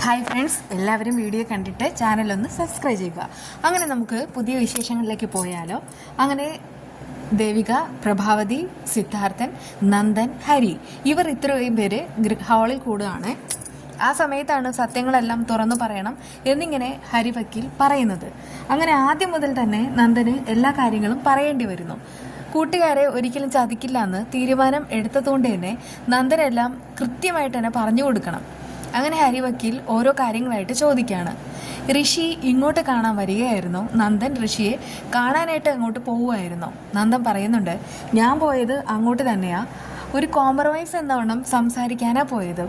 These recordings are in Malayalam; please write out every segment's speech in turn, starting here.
ഹായ് ഫ്രണ്ട്സ്, എല്ലാവരും വീഡിയോ കണ്ടിട്ട് ചാനലൊന്ന് സബ്സ്ക്രൈബ് ചെയ്യുക. അങ്ങനെ നമുക്ക് പുതിയ വിശേഷങ്ങളിലേക്ക് പോയാലോ. അങ്ങനെ ദേവിക, പ്രഭാവതി, സിദ്ധാർത്ഥൻ, നന്ദൻ, ഹരി ഇവർ ഇത്രയും പേര് ഹാളിൽ കൂടുകയാണ്. ആ സമയത്താണ് സത്യങ്ങളെല്ലാം തുറന്നു പറയണം എന്നിങ്ങനെ ഹരി വക്കീൽ പറയുന്നത്. അങ്ങനെ ആദ്യം മുതൽ തന്നെ നന്ദന് എല്ലാ കാര്യങ്ങളും പറയേണ്ടി വരുന്നു. കൂട്ടുകാരെ ഒരിക്കലും ചതിക്കില്ല എന്ന് തീരുമാനം എടുത്തതുകൊണ്ട് തന്നെ നന്ദനെല്ലാം കൃത്യമായിട്ട് തന്നെ പറഞ്ഞു കൊടുക്കണം. അങ്ങനെ ഹരി വക്കീൽ ഓരോ കാര്യങ്ങളായിട്ട് ചോദിക്കുകയാണ്. ഋഷി ഇങ്ങോട്ട് കാണാൻ വരികയായിരുന്നു. നന്ദൻ ഋഷിയെ കാണാനായിട്ട് അങ്ങോട്ട് പോവുമായിരുന്നു. നന്ദൻ പറയുന്നുണ്ട്, ഞാൻ പോയത് അങ്ങോട്ട് തന്നെയാ. ഒരു കോംപ്രമൈസ് എന്നവണ്ണം സംസാരിക്കാനാ പോയത്.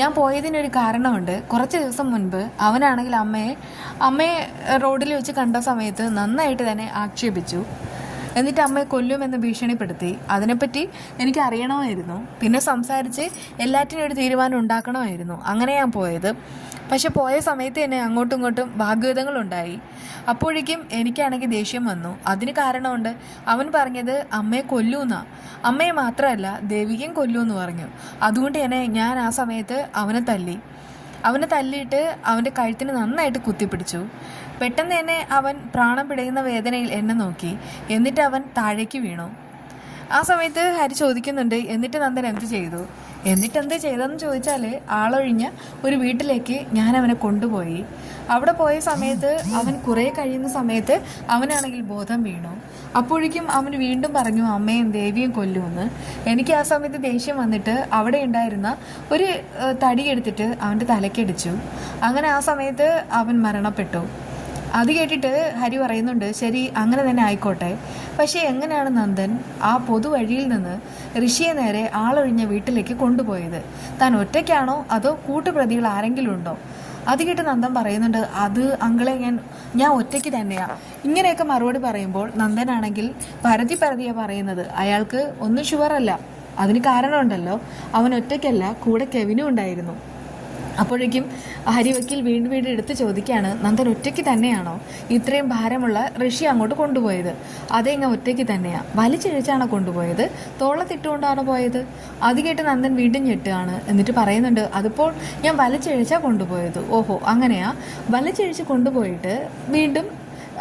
ഞാൻ പോയതിനൊരു കാരണമുണ്ട്. കുറച്ച് ദിവസം മുൻപ് അവനാണെങ്കിൽ അമ്മയെ റോഡിൽ വെച്ച് കണ്ട സമയത്ത് നന്നായിട്ട് തന്നെ ആക്ഷേപിച്ചു. എന്നിട്ട് അമ്മയെ കൊല്ലുമെന്ന് ഭീഷണിപ്പെടുത്തി. അതിനെപ്പറ്റി എനിക്ക് അറിയണമായിരുന്നു. പിന്നെ സംസാരിച്ച് എല്ലാറ്റിനും ഒരു തീരുമാനം ഉണ്ടാക്കണമായിരുന്നു. അങ്ങനെ ഞാൻ പോയത്. പക്ഷെ പോയ സമയത്ത് തന്നെ അങ്ങോട്ടും ഇങ്ങോട്ടും വാഗ്വാദങ്ങളുണ്ടായി. അപ്പോഴേക്കും എനിക്കാണെങ്കിൽ ദേഷ്യം വന്നു. അതിന് കാരണമുണ്ട്. അവൻ പറഞ്ഞത് അമ്മയെ കൊല്ലൂന്നാ. അമ്മയെ മാത്രമല്ല ദേവികയും കൊല്ലൂന്ന് പറഞ്ഞു. അതുകൊണ്ട് തന്നെ ഞാൻ ആ സമയത്ത് അവനെ തല്ലിയിട്ട് അവൻ്റെ കഴുത്തിന് നന്നായിട്ട് കുത്തിപ്പിടിച്ചു. പെട്ടെന്ന് തന്നെ അവൻ പ്രാണം പിടയുന്ന വേദനയിൽ എന്നെ നോക്കി. എന്നിട്ട് അവൻ താഴേക്ക് വീണു. ആ സമയത്ത് ഹരി ചോദിക്കുന്നുണ്ട്, എന്നിട്ട് നന്ദൻ എന്ത് ചെയ്തു? എന്നിട്ടെന്ത് ചെയ്തെന്ന് ചോദിച്ചാൽ, ആളൊഴിഞ്ഞ ഒരു വീട്ടിലേക്ക് ഞാൻ അവനെ കൊണ്ടുപോയി. അവിടെ പോയ സമയത്ത് അവൻ കുറേ കഴിയുന്ന സമയത്ത് അവനാണെങ്കിൽ ബോധം വീണു. അപ്പോഴേക്കും അവൻ വീണ്ടും പറഞ്ഞു അമ്മയും ദേവിയും കൊല്ലുമെന്ന്. എനിക്ക് ആ സമയത്ത് ദേഷ്യം വന്നിട്ട് അവിടെ ഉണ്ടായിരുന്ന ഒരു തടി എടുത്തിട്ട് അവൻ്റെ തലക്കടിച്ചു. അങ്ങനെ ആ സമയത്ത് അവൻ മരണപ്പെട്ടു. അത് കേട്ടിട്ട് ഹരി പറയുന്നുണ്ട്, ശരി അങ്ങനെ തന്നെ ആയിക്കോട്ടെ. പക്ഷേ എങ്ങനെയാണ് നന്ദൻ ആ പൊതുവഴിയിൽ നിന്ന് ഋഷിയെ നേരെ ആളൊഴിഞ്ഞ വീട്ടിലേക്ക് കൊണ്ടുപോയത്? താൻ ഒറ്റയ്ക്കാണോ അതോ കൂട്ടുപ്രതികൾ ആരെങ്കിലും ഉണ്ടോ? അത് കേട്ട് നന്ദൻ പറയുന്നുണ്ട്, അത് അങ്കിളെ ഞാൻ ഒറ്റയ്ക്ക് തന്നെയാണ്. ഇങ്ങനെയൊക്കെ മറുപടി പറയുമ്പോൾ നന്ദനാണെങ്കിൽ പരതിയാണ് പറയുന്നത്. അയാൾക്ക് ഒന്നും ഷുവറല്ല. അതിന് കാരണമുണ്ടല്ലോ, അവൻ ഒറ്റയ്ക്കല്ല, കൂടെ കെവിനും ഉണ്ടായിരുന്നു. അപ്പോഴേക്കും ഹരി വക്കീൽ വീണ്ടും എടുത്ത് ചോദിക്കുകയാണ്, നന്ദൻ ഒറ്റയ്ക്ക് തന്നെയാണോ ഇത്രയും ഭാരമുള്ള ഋഷി അങ്ങോട്ട് കൊണ്ടുപോയത്? അതെങ്ങ ഒറ്റയ്ക്ക് തന്നെയാണ്? വലിച്ചിഴിച്ചാണോ കൊണ്ടുപോയത്? തോളത്തിട്ടുകൊണ്ടാണോ പോയത്? അത് കേട്ട് നന്ദൻ വീണ്ടും ഞെട്ടുകയാണ്. എന്നിട്ട് പറയുന്നുണ്ട്, അതിപ്പോൾ ഞാൻ വലിച്ചിഴിച്ചാണ് കൊണ്ടുപോയത്. ഓഹോ, അങ്ങനെയാ? വലിച്ചിഴിച്ച് കൊണ്ടുപോയിട്ട് വീണ്ടും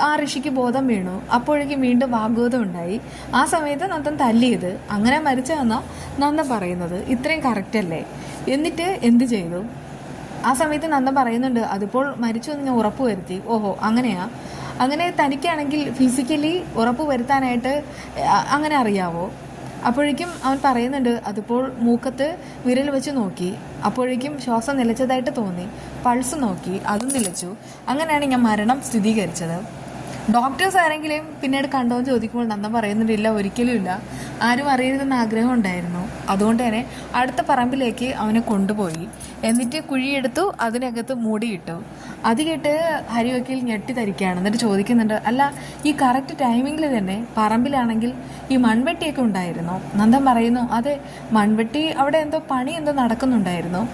ആ ഋഷിക്ക് ബോധം വീണു. അപ്പോഴേക്കും വീണ്ടും വാഗ്വാദം ഉണ്ടായി. ആ സമയത്ത് നന്ദൻ തല്ലിയത്. അങ്ങനെ മരിച്ചതെന്നാ നന്ദൻ പറയുന്നത്. ഇത്രയും കറക്റ്റ് അല്ലേ? എന്നിട്ട് എന്ത് ചെയ്തു? ആ സമയത്ത് നന്ദൻ പറയുന്നുണ്ട്, അതിപ്പോൾ മരിച്ചു എന്ന് ഞാൻ ഉറപ്പ് വരുത്തി. ഓഹോ, അങ്ങനെയാ? അങ്ങനെ തനിക്കാണെങ്കിൽ ഫിസിക്കലി ഉറപ്പ് വരുത്താനായിട്ട് അങ്ങനെ അറിയാവോ? അപ്പോഴേക്കും അവൻ പറയുന്നുണ്ട്, അതിപ്പോൾ മൂക്കത്ത് വിരൽ വെച്ച് നോക്കി. അപ്പോഴേക്കും ശ്വാസം നിലച്ചതായിട്ട് തോന്നി. പൾസ് നോക്കി, അതും നിലച്ചു. അങ്ങനെയാണ് ഞാൻ മരണം സ്ഥിരീകരിച്ചത്. ഡോക്ടേഴ്സ് ആരെങ്കിലും പിന്നീട് കണ്ടോന്ന് ചോദിക്കുമ്പോൾ നന്ദൻ പറയുന്നുണ്ട്, ഇല്ല, ഒരിക്കലും ഇല്ല. ആരും അറിയരുതെന്ന് ആഗ്രഹം ഉണ്ടായിരുന്നു. അതുകൊണ്ട് തന്നെ അടുത്ത പറമ്പിലേക്ക് അവനെ കൊണ്ടുപോയി. എന്നിട്ട് കുഴിയെടുത്തു, അതിനകത്ത് മൂടിയിട്ടു. അത് കേട്ട് ഹരി വക്കീൽ ഞെട്ടിത്തരിക്കുകയാണ്. എന്നിട്ട് ചോദിക്കുന്നുണ്ട്, അല്ല, ഈ കറക്റ്റ് ടൈമിങ്ങിൽ തന്നെ പറമ്പിലാണെങ്കിൽ ഈ മൺവെട്ടിയൊക്കെ ഉണ്ടായിരുന്നു? നന്ദൻ പറയുന്നു, അതെ, മൺവെട്ടി അവിടെ പണി എന്തോ നടക്കുന്നുണ്ടായിരുന്നു.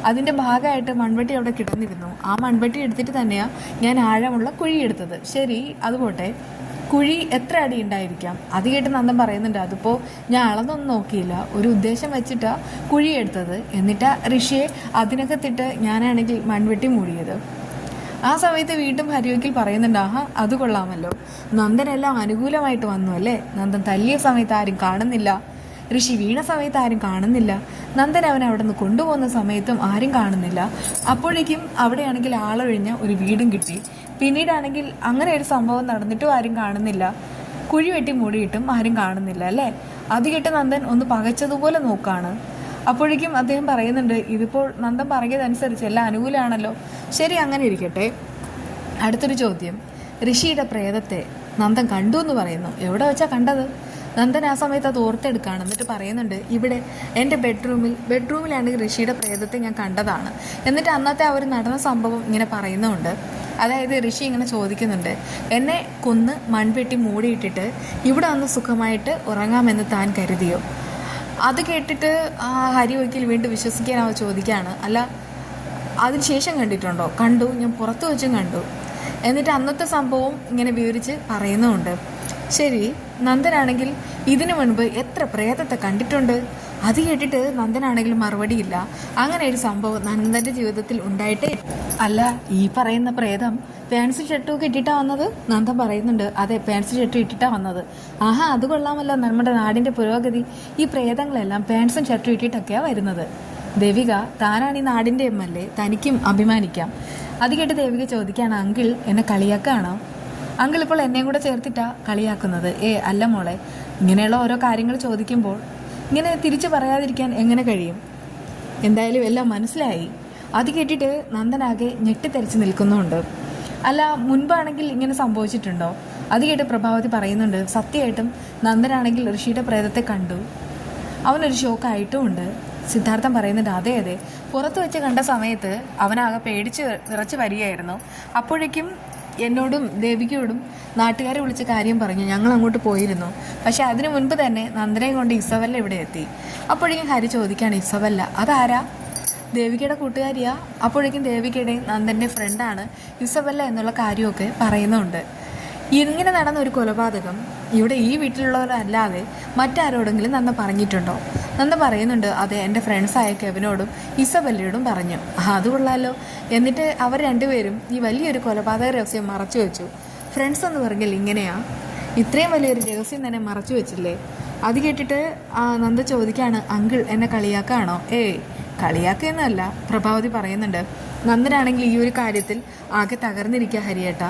അതിൻ്റെ ഭാഗമായിട്ട് മൺവെട്ടി അവിടെ കിടന്നിരുന്നു. ആ മൺവെട്ടി എടുത്തിട്ട് തന്നെയാണ് ഞാൻ ആഴമുള്ള കുഴി എടുത്തത്. ശരി, അതുപോട്ടെ, കുഴി എത്ര അടി ഉണ്ടായിരിക്കാം? അത് കേട്ട് നന്ദൻ പറയുന്നുണ്ട്, അതിപ്പോൾ ഞാൻ അളന്നൊന്നും നോക്കിയില്ല. ഒരു ഉദ്ദേശം വെച്ചിട്ടാണ് കുഴി എടുത്തത്. എന്നിട്ട് ഋഷിയെ അതിനകത്തിട്ട് ഞാനാണെങ്കിൽ മൺവെട്ടി മൂടിയത്. ആ സമയത്ത് വീണ്ടും ഹരിവക്കീൽ പറയുന്നുണ്ട്, ആഹാ, അത് കൊള്ളാമല്ലോ. നന്ദനെല്ലാം അനുകൂലമായിട്ട് വന്നു അല്ലേ? നന്ദൻ തല്ലിയ സമയത്ത് ആരും കാണുന്നില്ല. ഋഷി വീണ സമയത്ത് ആരും കാണുന്നില്ല. നന്ദൻ അവൻ അവിടെ നിന്ന് കൊണ്ടുപോകുന്ന സമയത്തും ആരും കാണുന്നില്ല. അപ്പോഴേക്കും അവിടെയാണെങ്കിൽ ആളൊഴിഞ്ഞ ഒരു വീടും കിട്ടി. പിന്നീടാണെങ്കിൽ അങ്ങനെ ഒരു സംഭവം നടന്നിട്ടും ആരും കാണുന്നില്ല. കുഴി വെട്ടി മൂടിയിട്ടും ആരും കാണുന്നില്ല അല്ലേ? അത് കേട്ട് നന്ദൻ ഒന്ന് പകച്ചതുപോലെ നോക്കാണ്. അപ്പോഴേക്കും അദ്ദേഹം പറയുന്നുണ്ട്, ഇതിപ്പോൾ നന്ദൻ പറഞ്ഞതനുസരിച്ച് എല്ലാം അനുകൂലമാണല്ലോ. ശരി, അങ്ങനെ ഇരിക്കട്ടെ. അടുത്തൊരു ചോദ്യം, ഋഷിയുടെ പ്രേതത്തെ നന്ദൻ കണ്ടു എന്ന് പറയുന്നു. എവിടെ വെച്ചാൽ കണ്ടത്? നന്ദൻ ആ സമയത്ത് അത് ഓർത്തെടുക്കുകയാണ്. എന്നിട്ട് പറയുന്നുണ്ട്, ഇവിടെ എൻ്റെ ബെഡ്റൂമിലാണ് ഋഷിയുടെ പ്രേതത്തെ ഞാൻ കണ്ടതാണ്. എന്നിട്ട് അന്നത്തെ അവർ നടന്ന സംഭവം ഇങ്ങനെ പറയുന്നുണ്ട്. അതായത് ഋഷി ഇങ്ങനെ ചോദിക്കുന്നുണ്ട്, എന്നെ കൊന്ന് മൺവെട്ടി മൂടിയിട്ടിട്ട് ഇവിടെ വന്ന് സുഖമായിട്ട് ഉറങ്ങാമെന്ന് താൻ കരുതിയോ? അത് കേട്ടിട്ട് ആ ഹരി വക്കീൽ വീണ്ടും വിശ്വസിക്കാൻ ചോദിക്കുകയാണ്, അല്ല, അതിനുശേഷം കണ്ടിട്ടുണ്ടോ? കണ്ടു, ഞാൻ പുറത്തു വെച്ചും കണ്ടു. എന്നിട്ട് അന്നത്തെ സംഭവം ഇങ്ങനെ വിവരിച്ച് പറയുന്നുമുണ്ട്. ശരി, നന്ദനാണെങ്കിൽ ഇതിനു മുൻപ് എത്ര പ്രേതത്തെ കണ്ടിട്ടുണ്ട്? അത് കേട്ടിട്ട് നന്ദനാണെങ്കിലും മറുപടിയില്ല. അങ്ങനെ ഒരു സംഭവം നന്ദൻ്റെ ജീവിതത്തിൽ ഉണ്ടായിട്ടേ. അല്ല, ഈ പറയുന്ന പ്രേതം പാൻസും ഷർട്ടും ഒക്കെ ഇട്ടിട്ടാ വന്നത്? നന്ദൻ പറയുന്നുണ്ട്, അതെ, പാൻസും ഷർട്ടും ഇട്ടിട്ടാ വന്നത്. ആഹാ, അത് കൊള്ളാമല്ലോ, നമ്മുടെ നാടിൻ്റെ പുരോഗതി. ഈ പ്രേതങ്ങളെല്ലാം പാൻസും ഷർട്ടും ഇട്ടിട്ടൊക്കെയാണ് വരുന്നത്. ദേവിക, താനാണ് ഈ നാടിൻ്റെ MLA, തനിക്കും അഭിമാനിക്കാം. അത് കേട്ട് ദേവിക ചോദിക്കുകയാണ്, അങ്കിൾ എന്നെ കളിയാക്കാണോ? അങ്കിൾ ഇപ്പോൾ എന്നെയും കൂടെ ചേർത്തിട്ടാ കളിയാക്കുന്നത്? അല്ല മോളെ, ഇങ്ങനെയുള്ള ഓരോ കാര്യങ്ങൾ ചോദിക്കുമ്പോൾ ഇങ്ങനെ തിരിച്ചു പറയാതിരിക്കാൻ എങ്ങനെ കഴിയും? എന്തായാലും എല്ലാം മനസ്സിലായി. അത് കേട്ടിട്ട് നന്ദനാകെ ഞെട്ടിത്തെറിച്ച് നിൽക്കുന്നുണ്ട്. അല്ല, മുൻപാണെങ്കിൽ ഇങ്ങനെ സംഭവിച്ചിട്ടുണ്ടോ? അത് കേട്ട് പ്രഭാവതി പറയുന്നുണ്ട്, സത്യമായിട്ടും നന്ദനാണെങ്കിൽ ഋഷിയുടെ പ്രേതത്തെ കണ്ടു, അവനൊരു ഷോക്കായിട്ടും ഉണ്ട്. സിദ്ധാർത്ഥൻ പറയുന്നുണ്ട്, അതെ അതെ, പുറത്ത് വെച്ച് കണ്ട സമയത്ത് അവനാകെ പേടിച്ച് വിറച്ച് വരികയായിരുന്നു. അപ്പോഴേക്കും എന്നോടും ദേവികയോടും നാട്ടുകാരെ വിളിച്ച് കാര്യം പറഞ്ഞു. ഞങ്ങൾ അങ്ങോട്ട് പോയിരുന്നു. പക്ഷെ അതിനു മുൻപ് തന്നെ നന്ദനയും കൊണ്ട് ഇസബല്ല ഇവിടെ എത്തി. അപ്പോഴേക്കും ഹരി ചോദിക്കുകയാണ്, ഇസബല്ല അതാരാ? ദേവികയുടെ കൂട്ടുകാരിയാ? അപ്പോഴേക്കും ദേവികയുടെ നന്ദൻ്റെ ഫ്രണ്ടാണ് ഇസബല്ല എന്നുള്ള കാര്യമൊക്കെ പറയുന്നുണ്ട്. ഇങ്ങനെ നടന്ന ഒരു കൊലപാതകം ഇവിടെ ഈ വീട്ടിലുള്ളവരല്ലാതെ മറ്റാരോടെങ്കിലും നന്ദ പറഞ്ഞിട്ടുണ്ടോ? നന്ദ പറയുന്നുണ്ട്, അതെ, എൻ്റെ ഫ്രണ്ട്സായ കെവിനോടും ഇസബല്ലയോടും പറഞ്ഞു. അത് കൊള്ളാലോ. എന്നിട്ട് അവർ രണ്ടുപേരും ഈ വലിയൊരു കൊലപാതക രഹസ്യം മറച്ചു വെച്ചു. ഫ്രണ്ട്സ് എന്ന് പറഞ്ഞാൽ ഇങ്ങനെയാ? ഇത്രയും വലിയൊരു രഹസ്യം തന്നെ മറച്ചു വെച്ചില്ലേ? അത് കേട്ടിട്ട് നന്ദ ചോദിക്കുകയാണ്, അങ്കിൾ എന്നെ കളിയാക്കാണോ? കളിയാക്കുകയെന്നല്ല, പ്രഭാവതി പറയുന്നുണ്ട്. നന്ദനാണെങ്കിൽ ഈ ഒരു കാര്യത്തിൽ ആകെ തകർന്നിരിക്കുക ഹരിയേട്ട,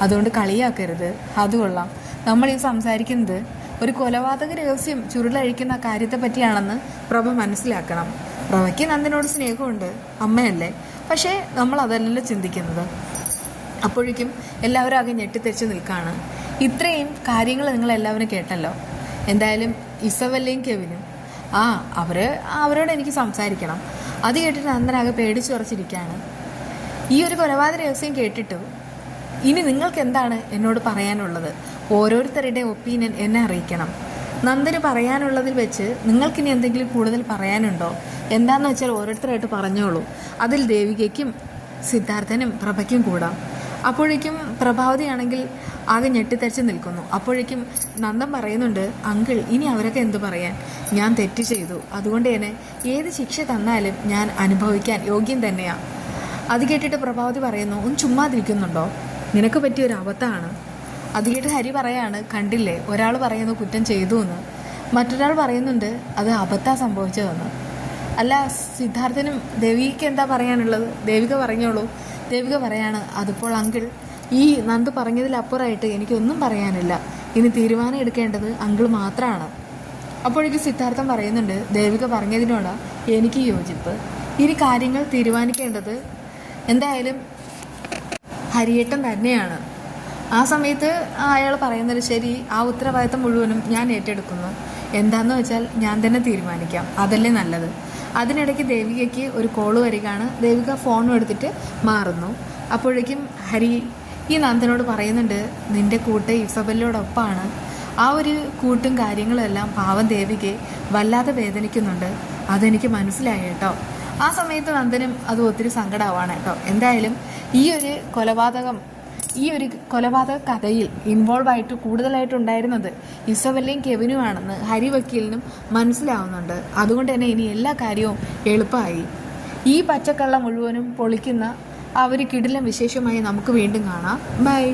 അതുകൊണ്ട് കളിയാക്കരുത്. അതുകൊള്ളാം. നമ്മൾ ഈ സംസാരിക്കുന്നത് ഒരു കൊലപാതക രഹസ്യം ചുരുളഴിക്കുന്ന കാര്യത്തെ പറ്റിയാണെന്ന് പ്രഭ മനസ്സിലാക്കണം. പ്രഭയ്ക്ക് നന്ദനോട് സ്നേഹമുണ്ട്, അമ്മയല്ലേ. പക്ഷേ നമ്മൾ അതല്ലല്ലോ ചിന്തിക്കുന്നത്. അപ്പോഴേക്കും എല്ലാവരും ആകെ ഞെട്ടിത്തെറിച്ച് നിൽക്കുകയാണ്. ഇത്രയും കാര്യങ്ങൾ നിങ്ങളെല്ലാവരും കേട്ടല്ലോ. എന്തായാലും ഇസബല്ലയും കെവിനും അവരോട് എനിക്ക് സംസാരിക്കണം. അത് കേട്ടിട്ട് നന്ദനാകെ പേടിച്ചുറച്ചിരിക്കുകയാണ്. ഈ ഒരു കൊലപാതക രഹസ്യം കേട്ടിട്ടു ഇനി നിങ്ങൾക്ക് എന്താണ് എന്നോട് പറയാനുള്ളത്? ഓരോരുത്തരുടെ ഒപ്പീനിയൻ എന്നെ അറിയിക്കണം. നന്ദന് പറയാനുള്ളതിൽ വെച്ച് നിങ്ങൾക്കിനി എന്തെങ്കിലും കൂടുതൽ പറയാനുണ്ടോ? എന്താണെന്ന് വെച്ചാൽ ഓരോരുത്തരായിട്ട് പറഞ്ഞോളൂ. അതിൽ ദേവികയ്ക്കും സിദ്ധാർത്ഥനും പ്രഭയ്ക്കും കൂടാം. അപ്പോഴേക്കും പ്രഭാവതിയാണെങ്കിൽ ആകെ ഞെട്ടിത്തെറിച്ച് നിൽക്കുന്നു. അപ്പോഴേക്കും നന്ദൻ പറയുന്നുണ്ട്, അങ്കിൾ ഇനി അവരൊക്കെ എന്തു പറയാൻ? ഞാൻ തെറ്റ് ചെയ്തു, അതുകൊണ്ട് തന്നെ ഏത് ശിക്ഷ തന്നാലും ഞാൻ അനുഭവിക്കാൻ യോഗ്യം തന്നെയാണ്. അത് കേട്ടിട്ട് പ്രഭാവതി പറയുന്നു, ഒന്ന് ചുമ്മാതിരിക്കുന്നുണ്ടോ? നിനക്ക് പറ്റിയൊരു അബദ്ധമാണ്. അത് കേട്ട് ഹരി പറയാണ്, കണ്ടില്ലേ, ഒരാൾ പറയുന്നു കുറ്റം ചെയ്തു എന്ന്, മറ്റൊരാൾ പറയുന്നുണ്ട് അത് അബദ്ധമാണ് സംഭവിച്ചതെന്ന്. അല്ല, സിദ്ധാർത്ഥനും ദേവികയ്ക്ക് എന്താ പറയാനുള്ളത്? ദേവിക പറഞ്ഞോളൂ. ദേവിക പറയാണ്, അതിപ്പോൾ അങ്കിൾ ഈ നന്ദു പറഞ്ഞതിലപ്പുറമായിട്ട് എനിക്കൊന്നും പറയാനില്ല. ഇനി തീരുമാനം എടുക്കേണ്ടത് അങ്കിൾ മാത്രമാണ്. അപ്പോഴേക്കും സിദ്ധാർത്ഥൻ പറയുന്നുണ്ട്, ദേവിക പറഞ്ഞതിനോടാ എനിക്ക് യോജിപ്പ്. ഇനി കാര്യങ്ങൾ തീരുമാനിക്കേണ്ടത് എന്തായാലും ഹരിയേട്ടൻ തന്നെയാണ്. ആ സമയത്ത് അയാൾ പറയുന്നത് ശരി, ആ ഉത്തരവാദിത്തം മുഴുവനും ഞാൻ ഏറ്റെടുക്കുന്നു. എന്താണെന്ന് വെച്ചാൽ ഞാൻ തന്നെ തീരുമാനിക്കാം, അതല്ലേ നല്ലത്. അതിനിടയ്ക്ക് ദേവികയ്ക്ക് ഒരു കോള് വരികയാണ്. ദേവിക ഫോണും എടുത്തിട്ട് മാറുന്നു. അപ്പോഴേക്കും ഹരി ഈ നന്ദനോട് പറയുന്നുണ്ട്, നിൻ്റെ കൂട്ട് ഇസബല്ലയോടൊപ്പമാണ്. ആ ഒരു കൂട്ടും കാര്യങ്ങളും എല്ലാം പാവം ദേവികയെ വല്ലാതെ വേദനിക്കുന്നുണ്ട്. അതെനിക്ക് മനസ്സിലായി കേട്ടോ. ആ സമയത്ത് നന്ദനും അത് ഒത്തിരി സങ്കടമാവാണ് കേട്ടോ. എന്തായാലും ഈ ഒരു കൊലപാതക കഥയിൽ ഇൻവോൾവ് ആയിട്ട് കൂടുതലായിട്ടുണ്ടായിരുന്നത് ഇസബല്ലയും കെവിനുമാണെന്ന് ഹരി വക്കീലിനും മനസ്സിലാവുന്നുണ്ട്. അതുകൊണ്ട് തന്നെ ഇനി എല്ലാ കാര്യവും എളുപ്പമായി. ഈ പച്ചക്കള്ള മുഴുവനും പൊളിക്കുന്ന ആ ഒരു കിടിലം വിശേഷമായി നമുക്ക് വീണ്ടും കാണാം. ബൈ.